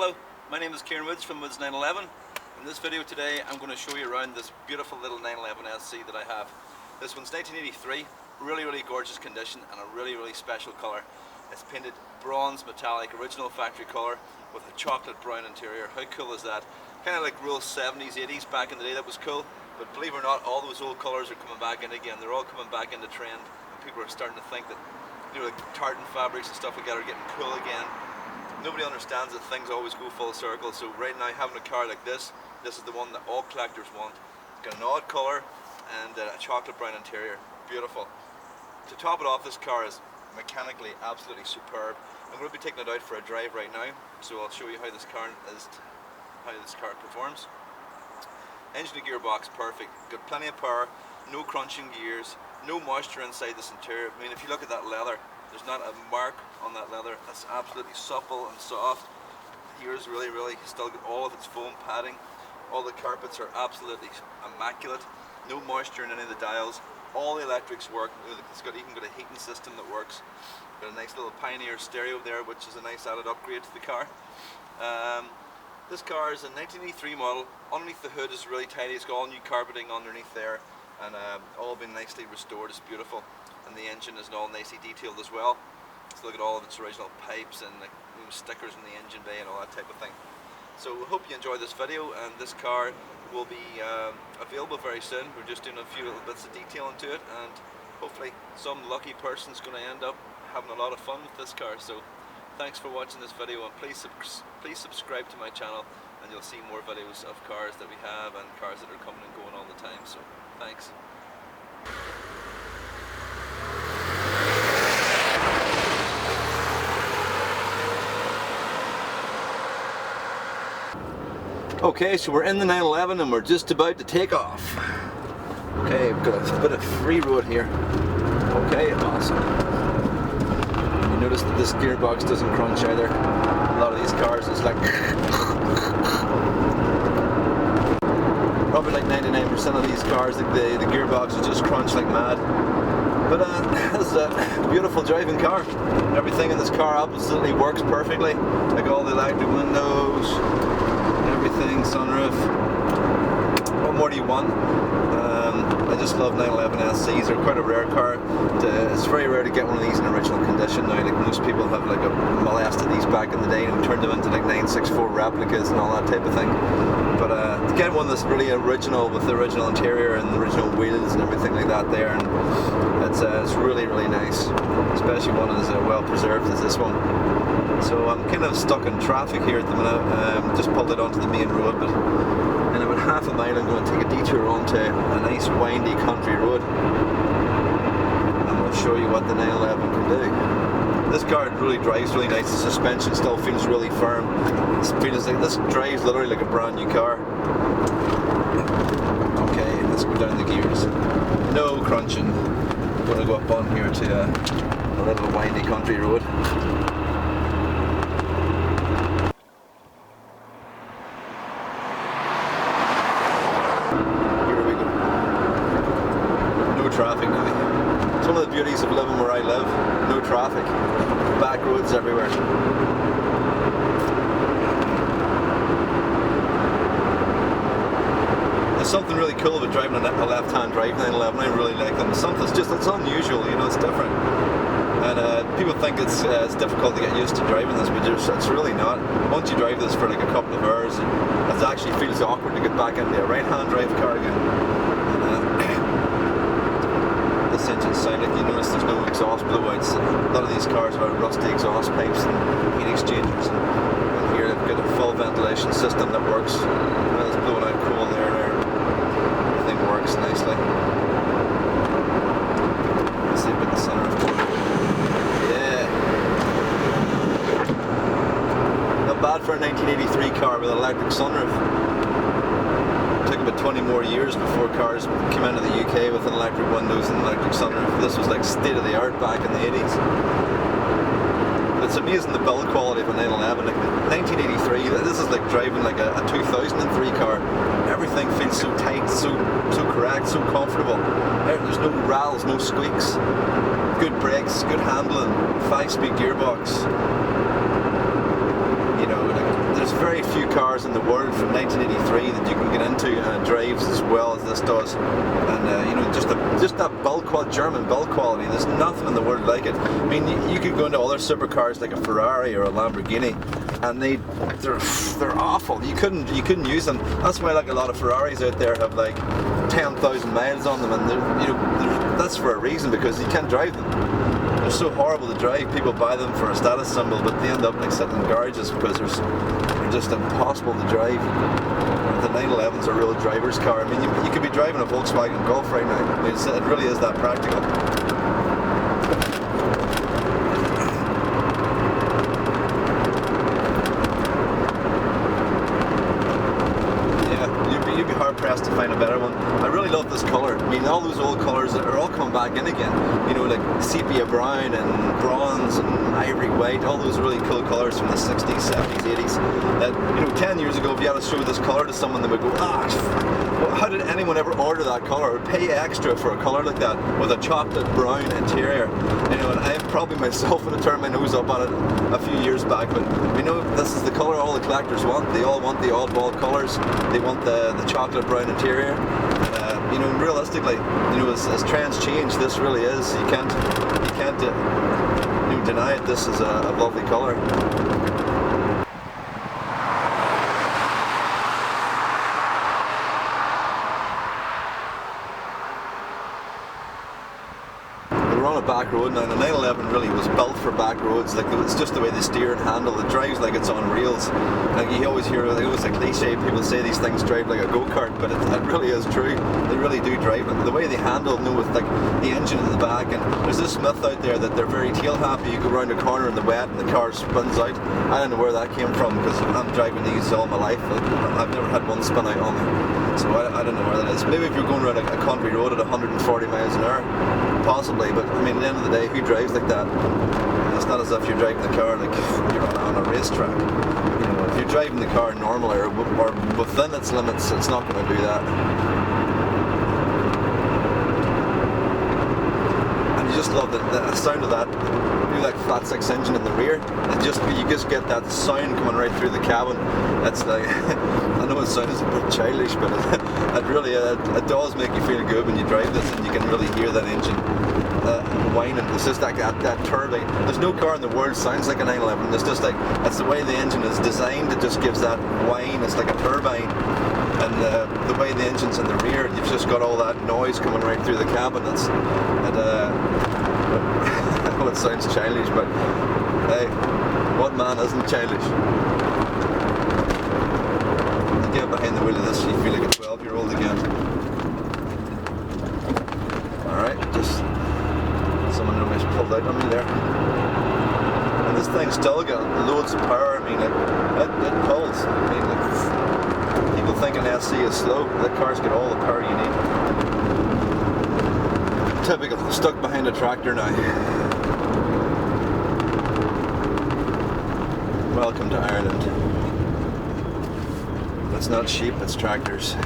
Hello, my name is Ciaran Woods from Woods 911. In this video today I'm going to show you around this beautiful little 911 SC that I have. This one's 1983, really gorgeous condition and a really special colour. It's painted bronze metallic, original factory colour with a chocolate brown interior. How cool is that? Kind of like real 70s, 80s back in the day, that was cool. But believe it or not, all those old colours are coming back in again. They're all coming back into trend and people are starting to think that, you know, like tartan fabrics and stuff like that are getting cool again. Nobody understands that things always go full circle, so right now having a car like this is the one that all collectors want. It's got an odd colour and a chocolate brown interior. Beautiful. To top it off, this car is mechanically absolutely superb. I'm going to be taking it out for a drive right now, so I'll show you how this car performs. Engine and gearbox perfect, got plenty of power, no crunching gears, no moisture inside this interior. I mean, if you look at that leather, there's not a mark on that leather. It's absolutely supple and soft. Here's really still got all of its foam padding. All the carpets are absolutely immaculate. No moisture in any of the dials. All the electrics work. It's got even got a heating system that works. Got a nice little Pioneer stereo there, which is a nice added upgrade to the car. This car is a 1983 model. Underneath the hood is really tidy. It's got all new carpeting underneath there, and all been nicely restored. It's beautiful. And the engine is all nicely detailed as well. So look at all of its original pipes and like, stickers in the engine bay and all that type of thing. So we hope you enjoy this video, and this car will be available very soon. We're just doing a few little bits of detail into it, and hopefully some lucky person's going to end up having a lot of fun with this car. So thanks for watching this video, and please subscribe to my channel, and you'll see more videos of cars that we have and cars that are coming and going all the time. So thanks. Okay, so we're in the 911 and we're just about to take off. Okay, we've got a bit of free road here. Okay, awesome. You notice that this gearbox doesn't crunch either. A lot of these cars, it's like probably like 99% of these cars, like the gearbox will just crunch like mad. But this is a beautiful driving car. Everything in this car absolutely works perfectly. Like all the electric windows, everything, sunroof. What more do you want? I just love 911 SCs. They're quite a rare car. It's very rare to get one of these in original condition now. Like most people have like molested these back in the day and turned them into like 964 replicas and all that type of thing. But to get one that's really original with the original interior and the original wheels and everything like that there, and it's really nice. Especially one as well preserved as this one. So I'm kind of stuck in traffic here at the minute. Just pulled it onto the main road, but in about half a mile I'm going to take a detour onto a nice windy country road, and we'll show you what the 911 can do. This car really drives really nice. The suspension still feels really firm. This drives literally like a brand new car. Okay, let's go down the gears. No crunching. I'm going to go up on here to a little windy country road. Traffic now. It's one of the beauties of living where I live. No traffic. Back roads everywhere. There's something really cool about driving a left-hand drive 911. I really like them. It's unusual, you know, it's different. And people think it's difficult to get used to driving this, but it's really not. Once you drive this for like a couple of hours, it actually feels awkward to get back into a right-hand drive car again. This engine sound, like you notice there's no exhaust blowouts. A lot of these cars have rusty exhaust pipes and heat exchangers, and here they've got a full ventilation system that works. It's blowing out cool there. Everything works nicely. Let's see a bit of the sunroof. Yeah. Not bad for a 1983 car with an electric sunroof. Took about 20 more years before cars came into the UK with an electric windows and electric sunroof. This was like state of the art back in the 80s. But it's amazing the build quality of a 911. Like 1983, this is like driving like a 2003 car. Everything feels so tight, so correct, so comfortable. There's no rattles, no squeaks. Good brakes, good handling, 5-speed gearbox. You know, like, there's very few cars in the world from 1983 that you can get into and it drives as well as this does. And you know, just that build quality, German build quality. There's nothing in the world like it. I mean, you could go into other supercars like a Ferrari or a Lamborghini, and they're awful. You couldn't use them. That's why like a lot of Ferraris out there have like 10,000 miles on them, and that's for a reason, because you can't drive them. They're so horrible to drive. People buy them for a status symbol, but they end up like sitting in garages because they're just impossible to drive. The 911's a real driver's car. I mean, you could be driving a Volkswagen Golf right now. I mean, it really is that practical. You'd be hard pressed to find a better one. I really love this colour. I mean, all those old colours are all coming back in again. You know, like sepia brown and bronze and ivory white, all those really cool colours from the 60s, 70s, 80s. That, you know, 10 years ago, if you had to show this colour to someone, they would go, well, how did anyone ever order that colour or pay extra for a colour like that with a chocolate brown interior? You know, and I probably myself would have turned my nose up on it a few years back, but you know, this is the colour all the collectors want. They all want the oddball colours. They want the chocolate brown interior. You know, realistically, you know, as trends change, this really is. You can't deny it. This is a lovely colour. We're on a back road now. The 911 really was built for back roads. Like, it's just the way they steer and handle. It drives like it's on rails. Like, you always hear, it was a cliche, people say these things drive like a go-kart, but it really is true. They really do drive it. The way they handle, you know, with like the engine in the back, and there's this myth out there that they're very tail happy. You go around a corner in the wet and the car spins out. I don't know where that came from, because I'm driving these all my life. I've never had one spin out on me. So I don't know where that is. Maybe if you're going around a country road at 140 miles an hour, possibly, but I mean, at the end of the day, who drives like that? It's not as if you're driving the car like you're on a racetrack. You know, if you're driving the car normally or within its limits, it's not going to do that. And you just love the sound of that, like flat six engine in the rear. You just get that sound coming right through the cabin. It's like, I know it sounds a bit childish, but it really it does make you feel good when you drive this, and you can really hear that engine whining. It's just like that turbine. There's no car in the world sounds like a 911. It's just like, it's the way the engine is designed. It just gives that whine. It's like a turbine. And the way the engine's in the rear, you've just got all that noise coming right through the cabin. I know it sounds childish, but hey, what man isn't childish? You get behind the wheel of this, you feel like a 12-year-old again. Alright, just someone almost pulled out on me there. And this thing's still got loads of power. I mean, it pulls. I mean, like, people thinking SC is slow. That car's got all the power you need. Typical, stuck behind a tractor now. Welcome to Ireland. It's not sheep, it's tractors.